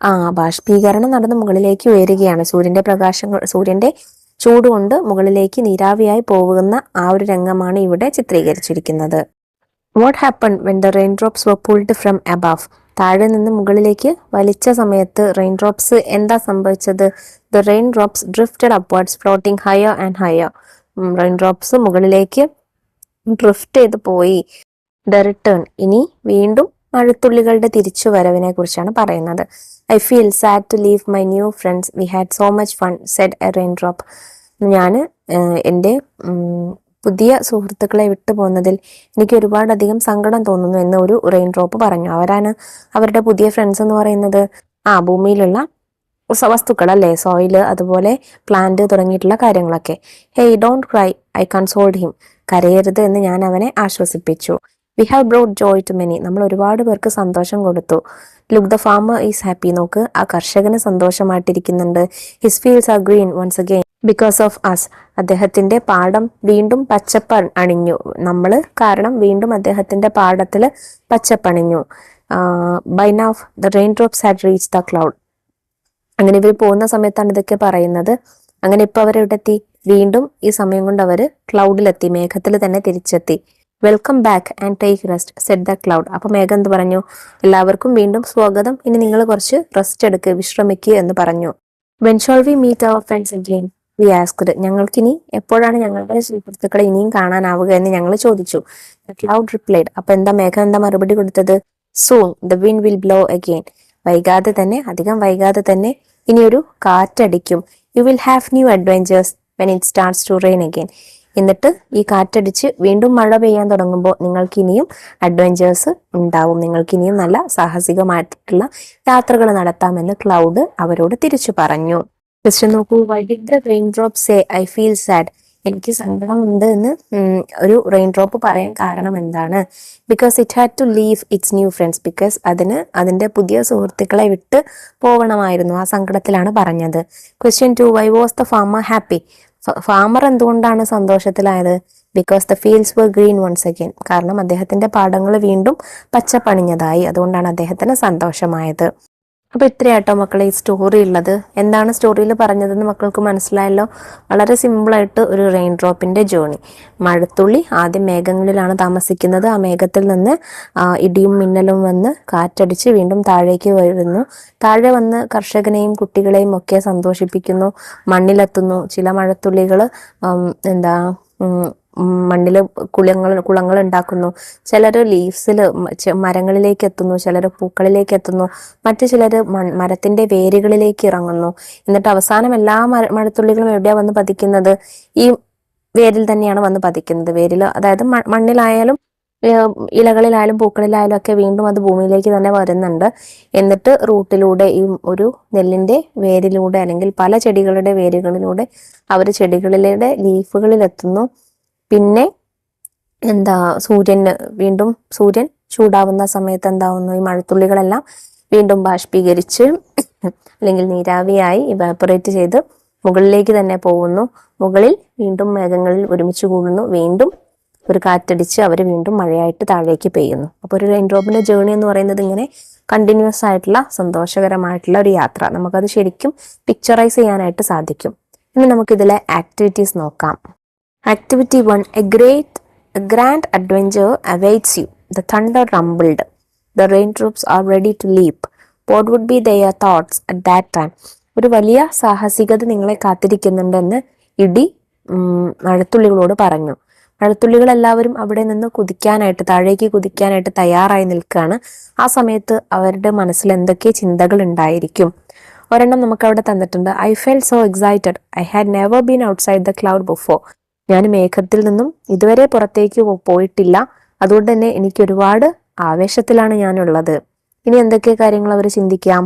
ബാഷ്പീകരണം നടന്ന് മുകളിലേക്ക് ഉയരുകയാണ്. സൂര്യന്റെ ചൂട് കൊണ്ട് മുകളിലേക്ക് നീരാവിയായി പോകുന്ന ആ ഒരു രംഗമാണ് ഇവിടെ ചിത്രീകരിച്ചിരിക്കുന്നത്. What happen when the rain drops were pulled from above? താഴെ നിന്ന് മുകളിലേക്ക് വലിച്ച സമയത്ത് റെയിൻ ഡ്രോപ്സ് എന്താ സംഭവിച്ചത്? The rain drops drifted upwards floating higher and higher. Rain drops മുകളിലേക്ക് ഡ്രിഫ്റ്റ് ചെയ്ത് പോയി. The return. ഇനി വീണ്ടും മഴത്തുള്ളികളുടെ തിരിച്ചു വരവിനെ കുറിച്ചാണ് പറയുന്നത്. I feel sad to leave my new friends, we had so much fun, said a rain drop. ഞാൻ എൻ്റെ പുതിയ സുഹൃത്തുക്കളെ വിട്ടു പോകുന്നതിൽ എനിക്ക് ഒരുപാടധികം സങ്കടം തോന്നുന്നു എന്ന് ഒരു റെയിൻ ഡ്രോപ്പ് പറഞ്ഞു. അവരാണ് അവരുടെ പുതിയ ഫ്രണ്ട്സ് എന്ന് പറയുന്നത്? ഭൂമിയിലുള്ള വസ്തുക്കൾ അല്ലേ, സോയില്, അതുപോലെ പ്ലാന്റ് തുടങ്ങിയിട്ടുള്ള കാര്യങ്ങളൊക്കെ. Hey don't cry, I consoled him. കരയരുത് എന്ന് ഞാൻ അവനെ ആശ്വസിപ്പിച്ചു. We have brought joy to many. നമ്മൾ ഒരുപാട് പേർക്ക് സന്തോഷം കൊടുത്തു. Look the farmer is happy. നോക്ക്, ആ കർഷകന് സന്തോഷമായിട്ടിരിക്കുന്നുണ്ട്. His fields are green once again because of us. അദ്ദേഹത്തിന്റെ പാടം വീണ്ടും പച്ചപ്പ് അണിഞ്ഞു. നമ്മള് കാരണം വീണ്ടും അദ്ദേഹത്തിന്റെ പാടത്തില് പച്ചപ്പണിഞ്ഞു. By now the rain drops had reach the cloud. അങ്ങനെ ഇവർ പോകുന്ന സമയത്താണ് ഇതൊക്കെ പറയുന്നത്. അങ്ങനെ ഇപ്പൊ അവരെവിടെത്തി? വീണ്ടും ഈ സമയം കൊണ്ട് അവര് ക്ലൗഡിലെത്തി, മേഘത്തിൽ തന്നെ തിരിച്ചെത്തി. Welcome back and take rest, said the cloud. അപ്പൊ മേഘം എന്ത് പറഞ്ഞു? എല്ലാവർക്കും വീണ്ടും സ്വാഗതം, ഇനി നിങ്ങൾ കുറച്ച് റെസ്റ്റ് എടുക്കുക, വിശ്രമിക്കുക എന്ന് പറഞ്ഞു. When shall we meet our friends again, we asked. ഞങ്ങൾക്കിനി എപ്പോഴാണ് ഞങ്ങളുടെ സുഹൃത്തുക്കളെ ഇനിയും കാണാനാവുക എന്ന് ഞങ്ങൾ ചോദിച്ചു. Cloud replied. അപ്പൊ എന്താ മേഘം എന്താ മറുപടി കൊടുത്തത്? Soon the wind will blow again. വൈകാതെ തന്നെ, അധികം വൈകാതെ തന്നെ ഇനിയൊരു കാറ്റടിക്കും. You will have new adventures when it starts to rain again. എന്നിട്ട് ഈ കാറ്റടിച്ച് വീണ്ടും മഴ പെയ്യാൻ തുടങ്ങുമ്പോൾ നിങ്ങൾക്ക് ഇനിയും അഡ്വെഞ്ചേഴ്സ് ഉണ്ടാവും, നിങ്ങൾക്ക് ഇനിയും നല്ല സാഹസികമായിട്ടുള്ള യാത്രകൾ നടത്താമെന്ന് ക്ലൗഡ് അവരോട് തിരിച്ചു പറഞ്ഞു. ക്വസ്റ്റ്യൻ നോക്കൂ. Why did the rain drop say I feel sad? എനിക്ക് സങ്കടമുണ്ട് എന്ന് ഒരു റെയിൻ ഡ്രോപ്പ് പറയാൻ കാരണം എന്താണ്? Because it had to leave its new friends. Because അതിന്റെ പുതിയ സുഹൃത്തുക്കളെ വിട്ട് പോകണമായിരുന്നു. ആ സങ്കടത്തിലാണ് പറഞ്ഞത്. Question 2. Why was the farmer happy? Farmer എന്തുകൊണ്ടാണ് സന്തോഷത്തിലായത്? Because the fields were green once again. കാരണം അദ്ദേഹത്തിന്റെ പാടങ്ങൾ വീണ്ടും പച്ചപ്പണിഞ്ഞതായി, അതുകൊണ്ടാണ് അദ്ദേഹത്തിന് സന്തോഷമായത്. അപ്പൊ ഇത്രയാട്ടോ മക്കളെ ഈ സ്റ്റോറി ഉള്ളത്. എന്താണ് സ്റ്റോറിയിൽ പറഞ്ഞതെന്ന് മക്കൾക്ക് മനസ്സിലായല്ലോ. വളരെ സിമ്പിളായിട്ട് ഒരു റെയിൻ ഡ്രോപ്പിന്റെ ജേണി. മഴത്തുള്ളി ആദ്യം മേഘങ്ങളിലാണ് താമസിക്കുന്നത്. ആ മേഘത്തിൽ നിന്ന് ഇടിയും മിന്നലും വന്ന് കാറ്റടിച്ച് വീണ്ടും താഴേക്ക് വരുന്നു. താഴെ വന്ന് കർഷകനെയും കുട്ടികളെയും ഒക്കെ സന്തോഷിപ്പിക്കുന്നു, മണ്ണിലെത്തുന്നു. ചില മഴത്തുള്ളികൾ മണ്ണിൽ കുളങ്ങൾ ഉണ്ടാക്കുന്നു. ചിലർ ലീവ്സിൽ മരങ്ങളിലേക്ക് എത്തുന്നു, ചിലർ പൂക്കളിലേക്ക് എത്തുന്നു, മറ്റു ചിലർ മരത്തിന്റെ വേരുകളിലേക്ക് ഇറങ്ങുന്നു. എന്നിട്ട് അവസാനം എല്ലാ മഴത്തുള്ളികളും എവിടെയാ വന്ന് പതിക്കുന്നത്? ഈ വേരിൽ തന്നെയാണ് വന്ന് പതിക്കുന്നത്. വേരിൽ, അതായത് മണ്ണിലായാലും ഇലകളിലായാലും പൂക്കളിലായാലും ഒക്കെ വീണ്ടും അത് ഭൂമിയിലേക്ക് തന്നെ വരുന്നുണ്ട്. എന്നിട്ട് റൂട്ടിലൂടെ, ഈ ഒരു നെല്ലിന്റെ വേരിലൂടെ അല്ലെങ്കിൽ പല ചെടികളുടെ വേരുകളിലൂടെ അവർ ചെടികളിലെ ലീഫുകളിൽ എത്തുന്നു. പിന്നെ വീണ്ടും സൂര്യൻ ചൂടാവുന്ന സമയത്ത് എന്താവുന്നു? ഈ മഴത്തുള്ളികളെല്ലാം വീണ്ടും ബാഷ്പീകരിച്ച് അല്ലെങ്കിൽ നീരാവിയായി ഇവാപ്പറേറ്റ് ചെയ്ത് മുകളിലേക്ക് തന്നെ പോകുന്നു. മുകളിൽ വീണ്ടും മേഘങ്ങളിൽ ഒരുമിച്ച് കൂടുന്നു. വീണ്ടും ഒരു കാറ്റടിച്ച് അവർ വീണ്ടും മഴയായിട്ട് താഴേക്ക് പെയ്യുന്നു. അപ്പോൾ ഒരു റെയിൻ ഡ്രോപ്പിന്റെ ജേർണി എന്ന് പറയുന്നത് ഇങ്ങനെ കണ്ടിന്യൂസ് ആയിട്ടുള്ള സന്തോഷകരമായിട്ടുള്ള ഒരു യാത്ര. നമുക്കത് ശരിക്കും പിക്ചറൈസ് ചെയ്യാനായിട്ട് സാധിക്കും. ഇനി നമുക്കിതിലെ ആക്ടിവിറ്റീസ് നോക്കാം. Activity 1, a grand adventure awaits you. The thunder rumbled. The raindrops are ready to leap. What would be their thoughts at that time? ഒരു വലിയ സാഹസികത നിങ്ങളെ കാത്തിരിക്കുന്നുണ്ടെന്ന് ഇടി മഴത്തുള്ളികളോട് പറഞ്ഞു. മഴത്തുള്ളികൾ എല്ലാവരും അവിടെ നിന്ന് താഴേക്ക് കുതിക്കാനായിട്ട് തയ്യാറായി നിൽക്കുകയാണ്. ആ സമയത്ത് അവരുടെ മനസ്സിൽ എന്തൊക്കെ ചിന്തകൾ ഉണ്ടായിരിക്കും? ഒരെണ്ണം നമുക്ക് അവിടെ തന്നിട്ടുണ്ട്. I felt so excited. I had never been outside the cloud before. ഞാൻ മേഘത്തിൽ നിന്നും ഇതുവരെ പുറത്തേക്ക് പോയിട്ടില്ല. അതുകൊണ്ട് തന്നെ എനിക്ക് ഒരുപാട് ആവേശത്തിലാണ് ഞാനുള്ളത്. ഇനി എന്തൊക്കെ കാര്യങ്ങൾ അവർ ചിന്തിക്കാം?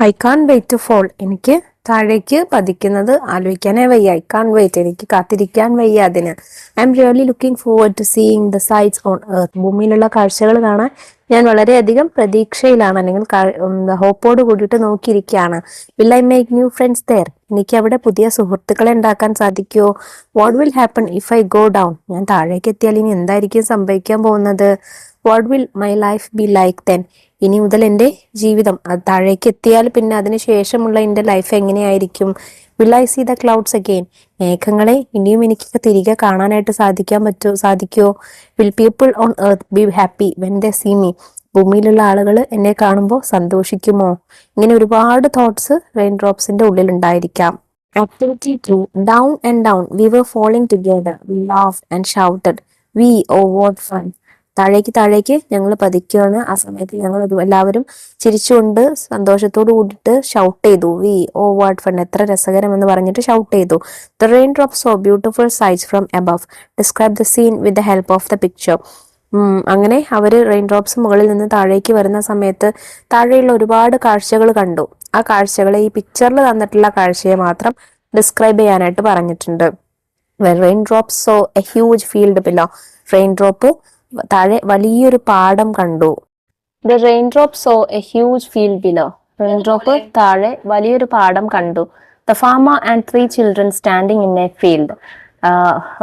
I can't wait to fall. എനിക്ക് താഴേക്ക് പതിക്കുന്നത് ആലോചിക്കാനേ വയ്യ. I can't wait. എനിക്ക് കാത്തിരിക്കാൻ വയ്യ അതിന്. I am really looking forward to seeing the sights on earth. ഭൂമിയിലുള്ള കാഴ്ചകൾ കാണാൻ ഞാൻ വളരെയധികം പ്രതീക്ഷയിലാണ്, അല്ലെങ്കിൽ ഹോപ്പോട് കൂടിയിട്ട് നോക്കിയിരിക്കുകയാണ്. Will I make new friends there? എനിക്ക് അവിടെ പുതിയ സുഹൃത്തുക്കളെ ഉണ്ടാക്കാൻ സാധിക്കുമോ? What will happen if I go down? ഞാൻ താഴേക്ക് എത്തിയാൽ ഇനി എന്തായിരിക്കും സംഭവിക്കാൻ പോകുന്നത്? What will my life be like then? ഇനി മുതൽ എൻ്റെ ജീവിതം, അത് താഴേക്ക് എത്തിയാൽ പിന്നെ അതിന് ശേഷമുള്ള എൻ്റെ ലൈഫ് എങ്ങനെയായിരിക്കും? Will I see the clouds again? മേഘങ്ങളെ ഇനിയും എനിക്ക് തിരികെ കാണാനായിട്ട് സാധിക്കുമോ? Will people on earth be happy when they see me? ഭൂമിയിലുള്ള ആളുകൾ എന്നെ കാണുമ്പോൾ സന്തോഷിക്കുമോ? ഇങ്ങനെ ഒരുപാട് തോട്ട്സ് റെയിൻ ഡ്രോപ്സിന്റെ ഉള്ളിൽ ഉണ്ടായിരിക്കാം. Activity 2, down and down. We were falling together. We laughed and shouted. Oh what fun. താഴേക്ക് ഞങ്ങൾ പതിക്കുകയാണ്. ആ സമയത്ത് ഞങ്ങൾ എല്ലാവരും ചിരിച്ചുകൊണ്ട് സന്തോഷത്തോട് കൂടിയിട്ട് ഷൗട്ട് ചെയ്തു. ഓ വാട്ട് ഫൺ, എത്ര രസകരം എന്ന് പറഞ്ഞിട്ട് ഷൗട്ട് ചെയ്തു. The raindrops saw beautiful sights from above. Describe the scene with the help of the picture. അങ്ങനെ അവര് റെയിൻ ഡ്രോപ്സ് മുകളിൽ നിന്ന് താഴേക്ക് വരുന്ന സമയത്ത് താഴെയുള്ള ഒരുപാട് കാഴ്ചകൾ കണ്ടു. ആ കാഴ്ചകളെ ഈ പിക്ചറിൽ തന്നിട്ടുള്ള കാഴ്ചയെ മാത്രം ഡിസ്ക്രൈബ് ചെയ്യാനായിട്ട് പറഞ്ഞിട്ടുണ്ട്. Rain drops so A huge field below. Rain drop താഴെ വലിയൊരു പാടം കണ്ടു. The raindrop saw a huge field below. റെയിൻഡ്രോപ്പ് താഴെ വലിയൊരു പാടം കണ്ടു. The farmer and 3 children standing in a field.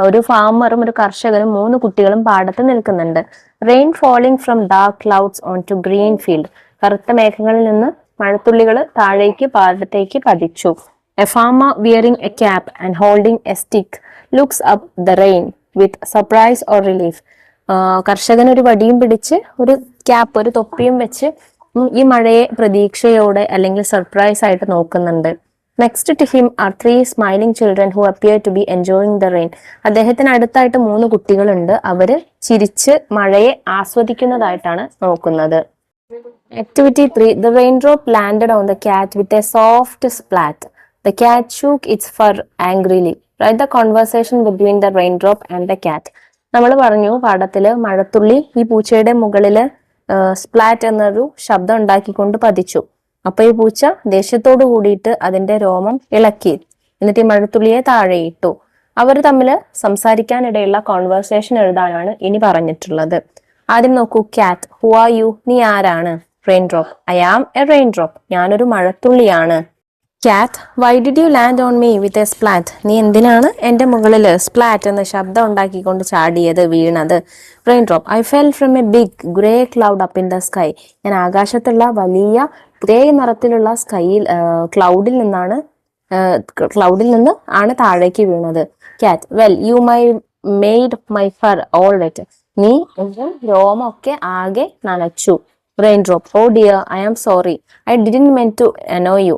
ഒരു ഫാമറും ഒരു കർഷകനും 3 കുട്ടികളും പാടത്ത് നിൽക്കുന്നുണ്ട്. Rain falling from dark clouds onto green field. കറുത്ത മേഘങ്ങളിൽ നിന്ന് മഴത്തുള്ളികൾ താഴേക്ക് പാടത്തേക്ക് പതിച്ചു. A farmer wearing a cap and holding a stick looks up the rain with surprise or relief. കർഷകൻ ഒരു വടിയും പിടിച്ച് ഒരു ക്യാപ്പ്, ഒരു തൊപ്പിയും വെച്ച് ഈ മഴയെ പ്രതീക്ഷയോടെ അല്ലെങ്കിൽ സർപ്രൈസ് ആയിട്ട് നോക്കുന്നുണ്ട്. Next to him are 3 smiling children who appear to be enjoying the rain. അദ്ദേഹത്തിന് അടുത്തായിട്ട് 3 കുട്ടികളുണ്ട്. അവര് ചിരിച്ച് മഴയെ ആസ്വദിക്കുന്നതായിട്ടാണ് നോക്കുന്നത്. Activity 3, the raindrop landed on the cat with a soft splat. The cat shook its fur angrily. Write the conversation between the raindrop and the cat. നമ്മൾ പറഞ്ഞു പാഠത്തില് മഴത്തുള്ളി ഈ പൂച്ചയുടെ മുകളില് സ്പ്ലാറ്റ് എന്നൊരു ശബ്ദം ഉണ്ടാക്കിക്കൊണ്ട് പതിച്ചു. അപ്പൊ ഈ പൂച്ച ദേഷ്യത്തോടു കൂടിയിട്ട് അതിന്റെ രോമം ഇളക്കി, എന്നിട്ട് ഈ മഴത്തുള്ളിയെ താഴെയിട്ടു. അവർ തമ്മിൽ സംസാരിക്കാനിടയുള്ള കോൺവെർസേഷൻ എഴുതാനാണ് ഇനി പറഞ്ഞിട്ടുള്ളത്. ആദ്യം നോക്കൂ. Cat, who are you? നീ ആരാണ്? Raindrop, I am a raindrop, ഞാനൊരു മഴത്തുള്ളിയാണ്. Cat, why did you land on me with a splat? നീ എന്തിനാണ് എന്റെ മുകളിൽ സ്പ്ലാറ്റ് എന്ന ശബ്ദം ഉണ്ടാക്കിക്കൊണ്ട് ചാടിയത്, വീണത്? Raindrop, I fell from a big grey cloud up in the sky. ഞാൻ ആകാശത്തുള്ള വലിയ ഗ്രേ നിറത്തിലുള്ള സ്കൈയിൽ ക്ലൗഡിൽ നിന്ന് ആണ് താഴേക്ക് വീണത്. Cat, well you made my fur all wet. നീ എന്റെ രോമൊക്കെ ആകെ നനച്ചു. Raindrop, oh dear, I am sorry, I didn't mean to annoy you.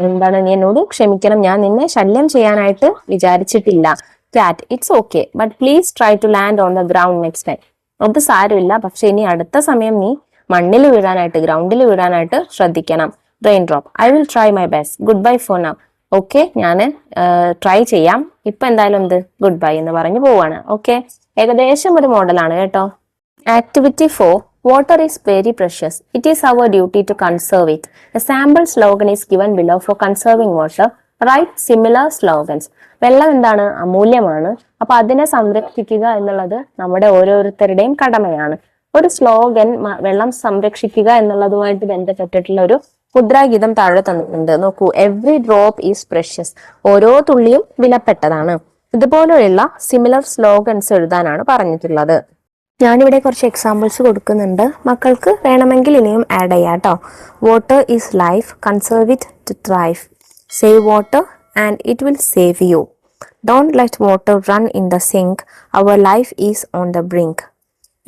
എന്താണ്, നീ എന്നോട് ക്ഷമിക്കണം, ഞാൻ നിന്നെ ശല്യം ചെയ്യാനായിട്ട് വിചാരിച്ചിട്ടില്ല. Cat, it's okay, but please try to land on the ground next time. അത് സാരമില്ല, പക്ഷെ ഇനി അടുത്ത സമയം നീ മണ്ണിൽ വീഴാനായിട്ട്, ഗ്രൗണ്ടിൽ വീഴാനായിട്ട് ശ്രദ്ധിക്കണം. Raindrop, I will try my best, goodbye for now. Okay, ഞാൻ ട്രൈ ചെയ്യാം, ഇപ്പൊ എന്തായാലും ഗുഡ് ബൈ എന്ന് പറഞ്ഞു പോവാണ്. ഓക്കെ, ഏകദേശം ഒരു മോഡലാണ് കേട്ടോ. Activity 4, water is very precious. It is our duty to conserve it. A sample slogan is given below for conserving water. Write similar slogans. വെള്ളം എന്താണ്? അമൂല്യമാണ്. അപ്പൊ അതിനെ സംരക്ഷിക്കുക എന്നുള്ളത് നമ്മുടെ ഓരോരുത്തരുടെയും കടമയാണ്. ഒരു സ്ലോഗൻ വെള്ളം സംരക്ഷിക്കുക എന്നുള്ളതുമായിട്ട് ബന്ധപ്പെട്ടിട്ടുള്ള ഒരു മുദ്രാഗീതം താഴെ തന്നിട്ടുണ്ട്. നോക്കൂ, എവ്രി ഡ്രോപ്പ് ഈസ് പ്രഷ്യസ്. ഓരോ തുള്ളിയും വിലപ്പെട്ടതാണ്. ഇതുപോലെയുള്ള സിമിലർ സ്ലോഗൻസ് എഴുതാനാണ് പറഞ്ഞിട്ടുള്ളത്. ഞാനിവിടെ കുറച്ച് എക്സാമ്പിൾസ് കൊടുക്കുന്നുണ്ട്. മക്കൾക്ക് വേണമെങ്കിൽ ഇനിയും ആഡ് ചെയ്യാം കേട്ടോ. Water is life, conserve it to thrive. Save water and it will save you. Don't let water run in the sink, our life is on the brink.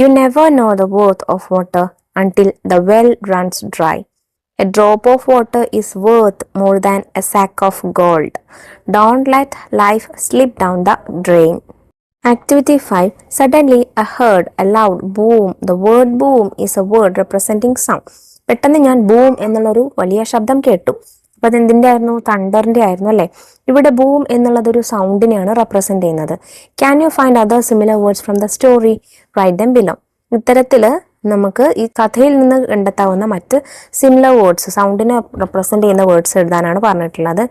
You never know the worth of water until the well runs dry. A drop of water is worth more than a sack of gold. Don't let life slip down the drain. Activity 5. Suddenly I heard a loud boom. The word boom is a word representing sound. പെട്ടെന്ന് ഞാൻ boom എന്നുള്ളൊരു വലിയ ശബ്ദം കേട്ടു. അപ്പൊ അത് എന്തിന്റെ ആയിരുന്നു? തണ്ടറിന്റെ ആയിരുന്നു അല്ലെ. ഇവിടെ ബൂം എന്നുള്ളതൊരു സൗണ്ടിനെയാണ് റെപ്രസെന്റ് ചെയ്യുന്നത്. Can you find other similar words from the story? Write them below. ഇത്തരത്തില് നമുക്ക് ഈ കഥയിൽ നിന്ന് കണ്ടെത്താവുന്ന മറ്റ് സിമിലർ വേർഡ്സ്, സൗണ്ടിനെ റെപ്രസെന്റ് ചെയ്യുന്ന വേർഡ്സ് എഴുതാനാണ് പറഞ്ഞിട്ടുള്ളത്.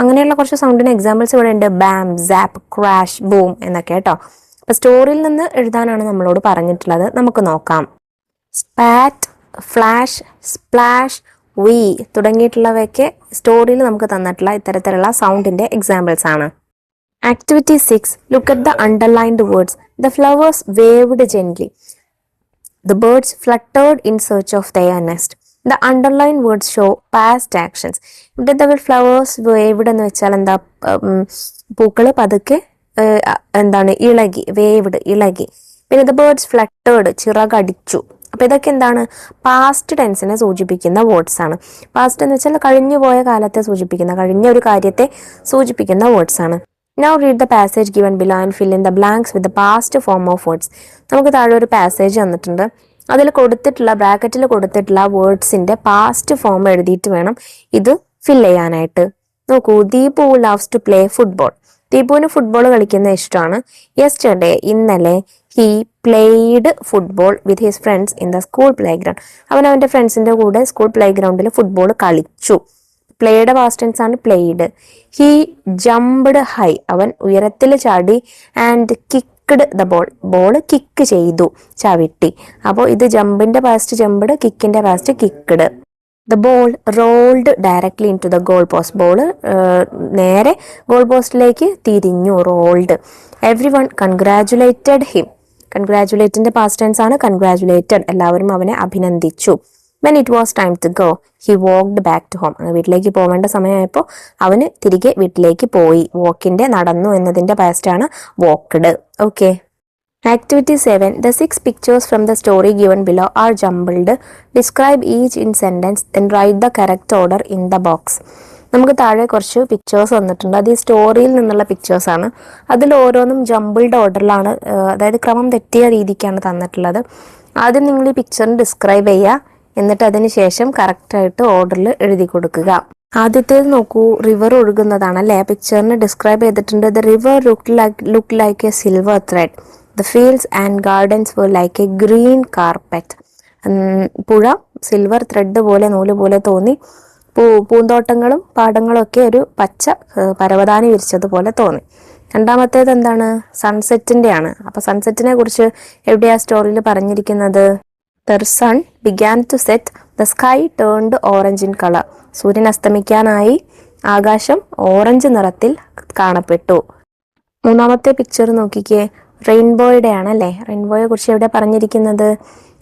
അങ്ങനെയുള്ള കുറച്ച് സൗണ്ടിന് എക്സാമ്പിൾസ് ഇവിടെ ഉണ്ട്. ബാം, സാപ്പ്, ക്രാഷ്, ബൂം എന്നൊക്കെ കേട്ടോ. അപ്പൊ സ്റ്റോറിയിൽ നിന്ന് എഴുതാനാണ് നമ്മളോട് പറഞ്ഞിട്ടുള്ളത്. നമുക്ക് നോക്കാം. സ്പാറ്റ്, ഫ്ലാഷ്, സ്പ്ലാഷ്, വി തുടങ്ങിയിട്ടുള്ളവയൊക്കെ സ്റ്റോറിയിൽ നമുക്ക് തന്നിട്ടുള്ള ഇത്തരത്തിലുള്ള സൗണ്ടിന്റെ എക്സാമ്പിൾസ് ആണ്. Activity 6. Look at the underlined words. The flowers waved gently. The birds fluttered in search of their nest. The underlined words show past actions. ഇവിടെ the flowers waved എന്ന് വെച്ചാൽ എന്താ? പൂക്കള് പതുക്കെ എന്താണ്? ഇളകി, വേവ്ഡ്, ഇളകി. പിന്നെ the birds fluttered, ചിറകടിച്ചു. അപ്പൊ ഇതൊക്കെ എന്താണ്? പാസ്റ്റ് ടെൻസിനെ സൂചിപ്പിക്കുന്ന വേർഡ്സ് ആണ്. പാസ്റ്റ് എന്ന് വെച്ചാൽ കഴിഞ്ഞു പോയ കാലത്തെ സൂചിപ്പിക്കുന്ന, കഴിഞ്ഞ ഒരു കാര്യത്തെ സൂചിപ്പിക്കുന്ന വേർഡ്സ് ആണ്. Now read the passage given below and fill in the blanks with the past form of words. നമുക്ക് താഴെ ഒരു പാസേജ് തന്നിട്ടുണ്ട്. അതിൽ കൊടുത്തിട്ടുള്ള ബ്രാക്കറ്റിൽ കൊടുത്തിട്ടുള്ള വേർഡ്സിന്റെ പാസ്റ്റ് ഫോം എഴുതിയിട്ട് വേണം ഇത് ഫിൽ ചെയ്യാനായിട്ട്. നോക്കൂ, Deepu loves to play football. ദീപുവിന് ഫുട്ബോൾ കളിക്കുന്ന ഇഷ്ടമാണ്. യെസ്റ്റർഡേ, ഇന്നലെ, he played football with his friends in the school playground. അവൻ അവന്റെ ഫ്രണ്ട്സിന്റെ കൂടെ സ്കൂൾ പ്ലേ ഗ്രൗണ്ടിൽ ഫുട്ബോൾ കളിച്ചു. പ്ലേയുടെ പാസ്റ്റ് ടെൻസ് ആണ് പ്ലേഡ്. ഹി ജംപ്ഡ് ഹൈ, അവൻ ഉയരത്തിൽ ചാടി. And kicked the ball, ball kick ചെയ്തു, ചവിട്ടി. അപ്പോൾ ഇത് ജമ്പിന്റെ പാസ്റ്റ് ജംപ്ഡ്, കിക്കിന്റെ past kicked. The ball rolled directly into the goal post, ball നേരെ ഗോൾ പോസ്റ്റിലേക്ക് തിരിഞ്ഞു, rolled. Everyone congratulated him, കൺഗ്രാജുലേറ്റിന്റെ പാസ്റ്റ് ടെൻസ് ആണ് കൺഗ്രാജുലേറ്റഡ്, എല്ലാവരും അവനെ അഭിനന്ദിച്ചു. When it was time to go, he walked back to home. വീട്ടിലേക്ക് പോവേണ്ട സമയമായപ്പോൾ അവന് തിരികെ വീട്ടിലേക്ക് പോയി. വോക്കിന്റെ നടന്നു എന്നതിന്റെ പാസ്റ്റ് ആണ് walked. Okay. Activity 7. The 6 pictures from the story given below are jumbled. Describe each in sentence, then write the correct order in the box. നമുക്ക് താഴെ കുറച്ച് പിക്ചേഴ്സ് വന്നിട്ടുണ്ട്. അത് ഈ സ്റ്റോറിയിൽ നിന്നുള്ള പിക്ചേഴ്സ് ആണ്. അതിൽ ഓരോന്നും ജംബിൾഡ് ഓർഡറിലാണ്, അതായത് ക്രമം തെറ്റിയ രീതിക്കാണ് തന്നിട്ടുള്ളത്. ആദ്യം നിങ്ങൾ ഈ പിക്ചറിന് ഡിസ്ക്രൈബ് ചെയ്യുക, എന്നിട്ട് അതിന് ശേഷം കറക്റ്റായിട്ട് ഓർഡറിൽ എഴുതി കൊടുക്കുക. ആദ്യത്തേത് നോക്കൂ, റിവർ ഒഴുകുന്നതാണ് അല്ലേ. പിക്ചറിന് ഡിസ്ക്രൈബ് ചെയ്തിട്ടുണ്ട്. The river look like a silver thread. The fields and gardens were like a green carpet. പുഴ സിൽവർ ത്രെഡ് പോലെ, നൂല് പോലെ തോന്നി. പൂന്തോട്ടങ്ങളും പാടങ്ങളും ഒക്കെ ഒരു പച്ച പരവതാനി വിരിച്ചതുപോലെ തോന്നി. രണ്ടാമത്തേത് എന്താണ്? സൺസെറ്റിന്റെ ആണ്. അപ്പൊ സൺസെറ്റിനെ കുറിച്ച് എവിടെയാ സ്റ്റോറിയിൽ പറഞ്ഞിരിക്കുന്നത്? The sun began to set, the sky turned orange in color. സൂര്യൻ അസ്തമിക്കാനായി, ആകാശം ഓറഞ്ച് നിറത്തിൽ കാണപ്പെട്ടു. മൂന്നാമത്തെ പിക്ചർ നോക്കിക്കേ, റെയിൻബോയുടെ ആണല്ലേ. റെയിൻബോയെ കുറിച്ച് എവിടെ പറഞ്ഞിരിക്കുന്നത്?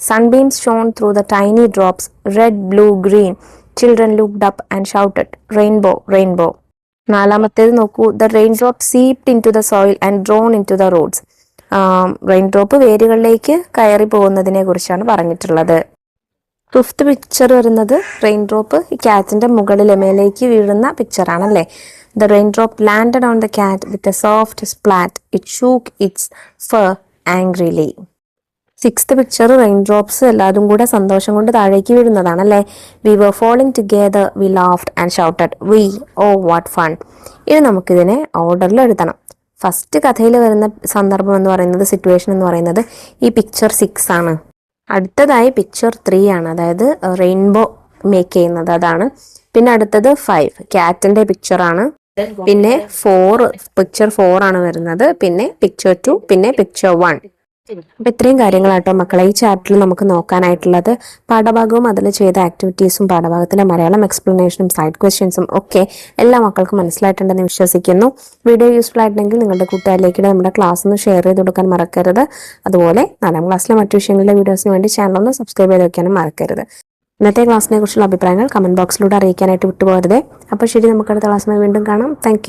Sunbeams shone through the tiny drops, red, blue, green. Children looked up and shouted, rainbow, rainbow. നാലാമത്തേത് നോക്കൂ, the raindrop seeped into the soil and drawn into the roads. Rain drop വേരുകളിലേക്ക് കയറി പോകുന്നതിനെ കുറിച്ചാണ് പറഞ്ഞിട്ടുള്ളത്. ഫിഫ്ത്ത് പിക്ചർ വരുന്നത് rain drop ഈ ക്യാറ്റിന്റെ മുകളിൽ മേലേക്ക് വീഴുന്ന പിക്ചർ ആണല്ലേ. The rain drop landed on the cat with a soft splat. It shook its fur angrily. Sixth picture rain drops എല്ലാവരും കൂടെ സന്തോഷം കൊണ്ട് താഴേക്ക് വീഴുന്നതാണല്ലേ. We were falling together, we laughed and shouted, we oh what fun. ഇനി നമുക്കിതിനെ ഓർഡറിൽ എഴുതണം. ഫസ്റ്റ് കഥയിൽ വരുന്ന സന്ദർഭം എന്ന് പറയുന്നത്, സിറ്റുവേഷൻ എന്ന് പറയുന്നത് ഈ പിക്ചർ 6 ആണ്. അടുത്തതായി പിക്ചർ 3 ആണ്, അതായത് റെയിൻബോ മേക്ക് ചെയ്യുന്നത്, അതാണ്. പിന്നെ അടുത്തത് 5 ക്യാറ്റിന്റെ പിക്ചർ ആണ്. പിന്നെ പിക്ചർ 4 ആണ് വരുന്നത്. പിന്നെ പിക്ചർ 2, പിന്നെ പിക്ചർ 1. അപ്പൊ ഇത്രയും കാര്യങ്ങളാട്ടോ മക്കളെ ഈ ചാപ്റ്ററിൽ നമുക്ക് നോക്കാനായിട്ടുള്ളത്. പാഠഭാഗവും അതിൽ ചെയ്ത ആക്ടിവിറ്റീസും പാഠഭാഗത്തിന്റെ മലയാളം എക്സ്പ്ലനേഷനും സൈഡ് ക്വസ്റ്റ്യൻസും ഒക്കെ എല്ലാ മക്കൾക്കും മനസ്സിലായിട്ടുണ്ടെന്ന് വിശ്വസിക്കുന്നു. വീഡിയോ യൂസ്ഫുൾ ആയിട്ടുണ്ടെങ്കിൽ നിങ്ങളുടെ കൂട്ടുകാരിലേക്ക് നമ്മുടെ ക്ലാസ് ഒന്ന് ഷെയർ ചെയ്ത് കൊടുക്കാൻ മറക്കരുത്. അതുപോലെ 4ാം ക്ലാസ്സിലെ മറ്റു വിഷയങ്ങളിലെ വീഡിയോസിന് വേണ്ടി ചാനൽ ഒന്ന് സബ്സ്ക്രൈബ് ചെയ്ത് വെക്കാനും മറക്കരുത്. ഇന്നത്തെ ക്ലാസ്സിനെ കുറിച്ചുള്ള അഭിപ്രായങ്ങൾ കമന്റ് ബോക്സിലൂടെ അറിയിക്കാനായിട്ട് വിട്ടുപോകരുത്. അപ്പോൾ ശരി, നമുക്ക് അടുത്ത ക്ലാസ്സിൽ വീണ്ടും കാണാം. താങ്ക്